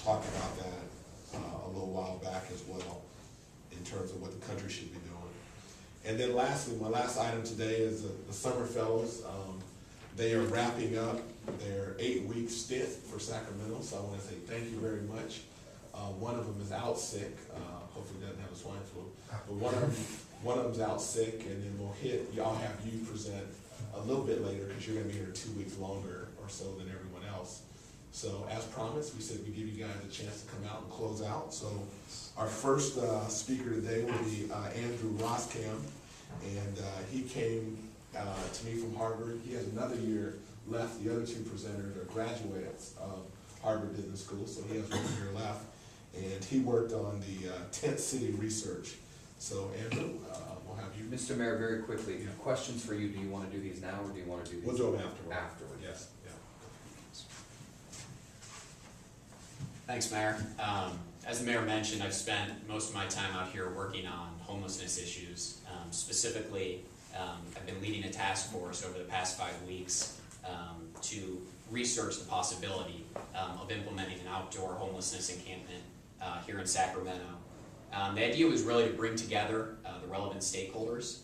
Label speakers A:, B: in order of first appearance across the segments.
A: talked about that a little while back as well, in terms of what the country should be doing. And then lastly, my last item today is the Summer Fellows. They are wrapping up their 8-week stint for Sacramento, so I want to say thank you very much. One of them is out sick, hopefully doesn't have a swine flu, but one of them's out sick, and then I'll have you present a little bit later, because you're going to be here 2 weeks longer or so than everyone else. So as promised, we said we'd give you guys a chance to come out and close out. So our first speaker today will be Andrew Roskam, and he came to me from Harvard. He has another year left. The other two presenters are graduates of Harvard Business School, so he has 1 year left. And he worked on the tent city research. So Andrew, we'll have you.
B: Mr. Mayor, very quickly, questions for you. Do you want to do these now, or do you want to do these?
A: We'll do them afterward.
B: Afterward.
A: Yes. Yeah.
C: Thanks, Mayor. As the Mayor mentioned, I've spent most of my time out here working on homelessness issues. Specifically, I've been leading a task force over the past 5 weeks to research the possibility of implementing an outdoor homelessness encampment here in Sacramento. The idea was really to bring together the relevant stakeholders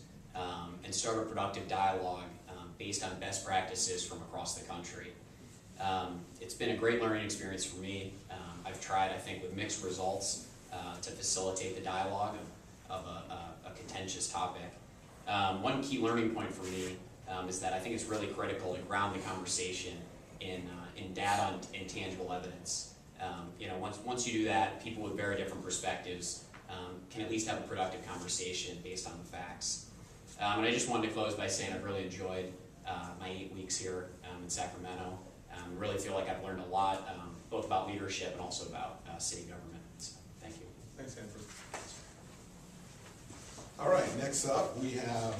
C: and start a productive dialogue based on best practices from across the country. It's been a great learning experience for me. I've tried, I think, with mixed results to facilitate the dialogue of a contentious topic. One key learning point for me is that I think it's really critical to ground the conversation in data and tangible evidence. Once you do that, people with very different perspectives can at least have a productive conversation based on the facts. And I just wanted to close by saying I've really enjoyed my 8 weeks here in Sacramento. Really feel like I've learned a lot, both about leadership and also about city government. So, thank you.
A: Thanks, Andrew. All right, next up we have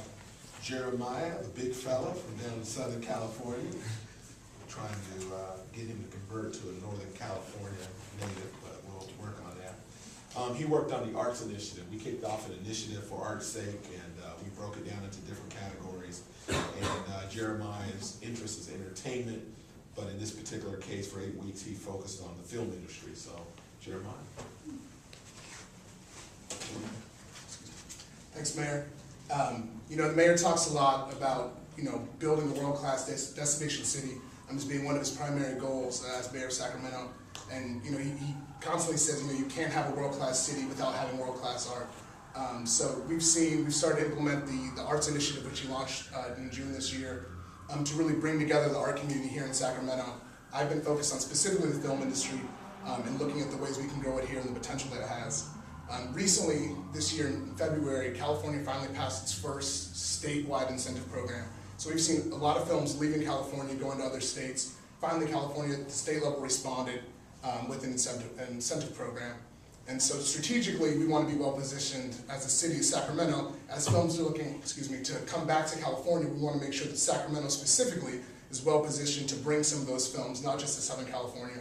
A: Jeremiah, the big fella from down in Southern California. We're trying to get him to convert to a Northern California native, but we'll work on that. He worked on the Arts Initiative. We kicked off an initiative for art's sake, and we broke it down into different categories. And Jeremiah's interest is entertainment, but in this particular case, for 8 weeks, he focused on the film industry. So, Jeremiah.
D: Thanks, Mayor. The mayor talks a lot about, building a world-class destination city as being one of his primary goals as mayor of Sacramento. And, he constantly says, you can't have a world-class city without having world-class art. So we've started to implement the Arts Initiative, which he launched in June this year, to really bring together the art community here in Sacramento. I've been focused on specifically the film industry and looking at the ways we can grow it here and the potential that it has. Recently, this year in February, California finally passed its first statewide incentive program. So we've seen a lot of films leaving California, going to other states. Finally, California at the state level responded with an incentive program. And so strategically, we want to be well positioned as a city of Sacramento. As films are looking, to come back to California, we want to make sure that Sacramento specifically is well positioned to bring some of those films, not just to Southern California,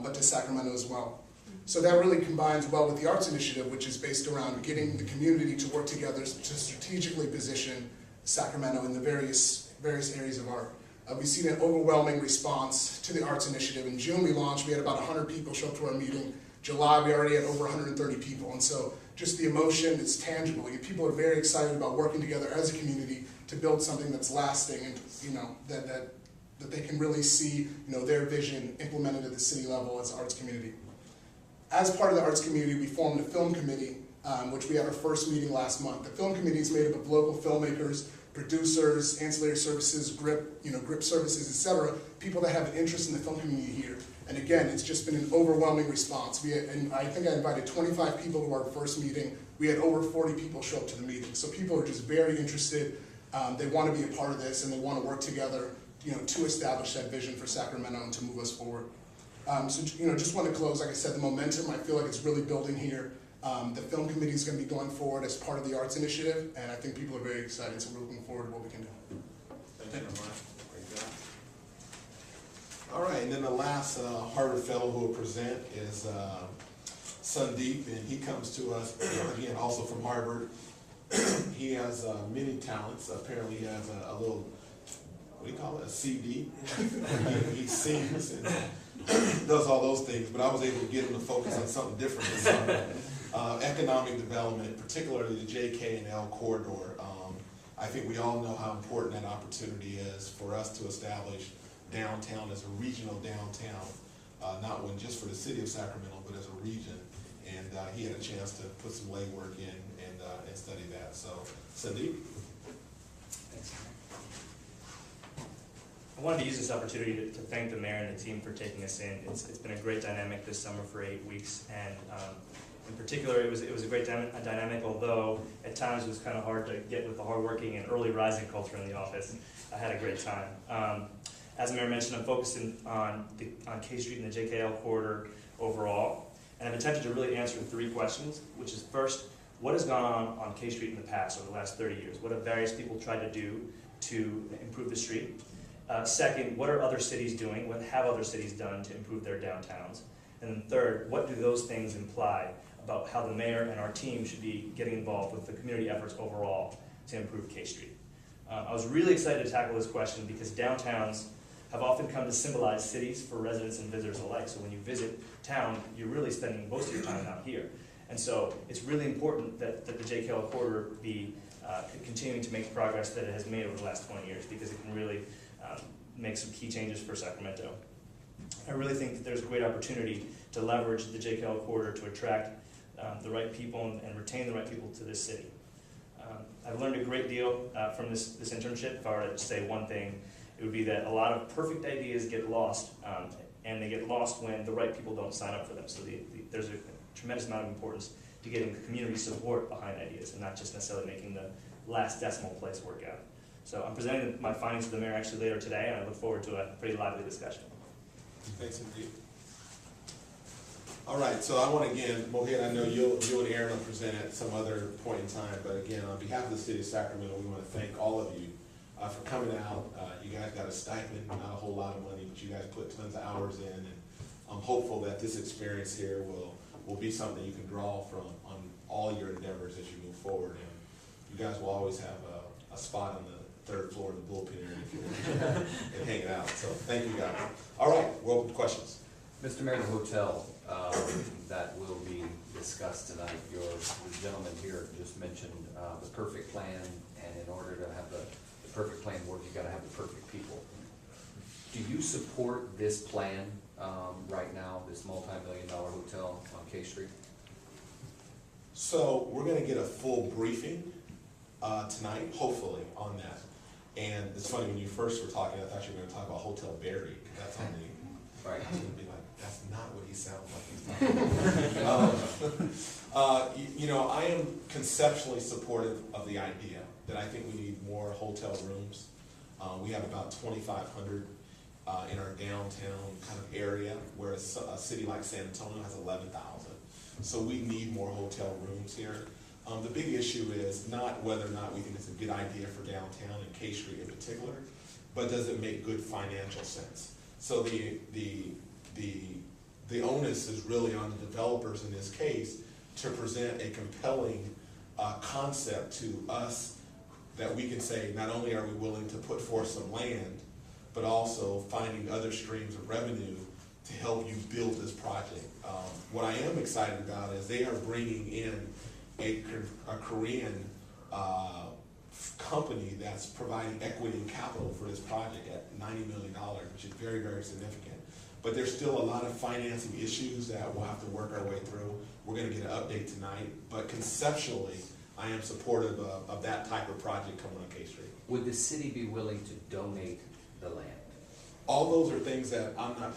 D: but to Sacramento as well. So that really combines well with the Arts Initiative, which is based around getting the community to work together to strategically position Sacramento in the various areas of art. We've seen an overwhelming response to the Arts Initiative. In June we launched, we had about 100 people show up to our meeting. July we already had over 130 people, and so just the emotion, it's tangible. People are very excited about working together as a community to build something that's lasting and that they can really see their vision implemented at the city level as an arts community. As part of the arts community, we formed a film committee, which we had our first meeting last month. The film committee is made up of local filmmakers, producers, ancillary services, grip services, etc. People that have an interest in the film community here. And again, it's just been an overwhelming response. I think I invited 25 people to our first meeting. We had over 40 people show up to the meeting. So people are just very interested. They want to be a part of this, and they want to work together, to establish that vision for Sacramento and to move us forward. Just want to close, like I said, the momentum, I feel like it's really building here. The film committee is going to be going forward as part of the Arts Initiative, and I think people are very excited, so we're looking forward to what we can do.
A: Thank you. Great job. All right, and then the last Harvard Fellow who will present is Sandeep, and he comes to us, again, also from Harvard. He has many talents. Apparently he has a little, what do you call it, a CD? He sings, and does all those things, but I was able to get him to focus on something different this summer. Economic development, particularly the JK and L corridor. I think we all know how important that opportunity is for us to establish downtown as a regional downtown, not one just for the city of Sacramento, but as a region. And he had a chance to put some legwork in and study that. So, Sandeep?
B: Thanks,
E: I wanted to use this opportunity to thank the mayor and the team for taking us in. It's been a great dynamic this summer for 8 weeks, and in particular, it was a great dynamic, although at times it was kind of hard to get with the hardworking and early rising culture in the office. I had a great time. As the mayor mentioned, I'm focusing on K Street and the JKL corridor overall, and I've attempted to really answer 3 questions, which is first, what has gone on K Street in the past over the last 30 years? What have various people tried to do to improve the street? Second, what are other cities doing? What have other cities done to improve their downtowns? And then third, what do those things imply about how the mayor and our team should be getting involved with the community efforts overall to improve K Street? I was really excited to tackle this question because downtowns have often come to symbolize cities for residents and visitors alike. So when you visit town, you're really spending most of your time out here. And so it's really important that the JKL corridor be continuing to make progress that it has made over the last 20 years because it can really make some key changes for Sacramento. I really think that there's a great opportunity to leverage the JKL corridor to attract the right people and retain the right people to this city. I've learned a great deal from this internship. If I were to say one thing, it would be that a lot of perfect ideas get lost, and they get lost when the right people don't sign up for them. So there's a tremendous amount of importance to getting community support behind ideas and not just necessarily making the last decimal place work out. So I'm presenting my findings to the mayor actually later today, and I look forward to a pretty lively discussion.
A: Thanks, Sandeep. All right, so I want to again, Mohit, I know you and Aaron will present at some other point in time, but again, on behalf of the city of Sacramento, we want to thank all of you for coming out. You guys got a stipend, not a whole lot of money, but you guys put tons of hours in, and I'm hopeful that this experience here will be something you can draw from on all your endeavors as you move forward. And you guys will always have a spot on the 3rd floor of the bullpen area if you want and hang out. So thank you guys. All right, we're open to questions.
B: Mr. Mayor, the hotel that will be discussed tonight, the gentleman here just mentioned the perfect plan, and in order to have the perfect plan work, you gotta have the perfect people. Do you support this plan right now, this multi-million-dollar hotel on K Street?
A: So we're gonna get a full briefing tonight, hopefully, on that. And it's funny, when you first were talking, I thought you were gonna talk about Hotel Barry, because that's on the,
B: Right.
A: I was gonna be like, that's not what he sounds like he's talking. You know, I am conceptually supportive of the idea that I think we need more hotel rooms. We have about 2,500 in our downtown kind of area, whereas a city like San Antonio has 11,000. So we need more hotel rooms here. The big issue is not whether or not we think it's a good idea for downtown and K Street in particular, but does it make good financial sense? So the onus is really on the developers in this case to present a compelling concept to us that we can say, not only are we willing to put forth some land, but also finding other streams of revenue to help you build this project. What I am excited about is they are bringing in a Korean company that's providing equity and capital for this project at $90 million, which is very, very significant. But there's still a lot of financing issues that we'll have to work our way through. We're going to get an update tonight, but conceptually, I am supportive of that type of project coming on K Street.
B: Would the city be willing to donate the land?
A: All those are things that I'm not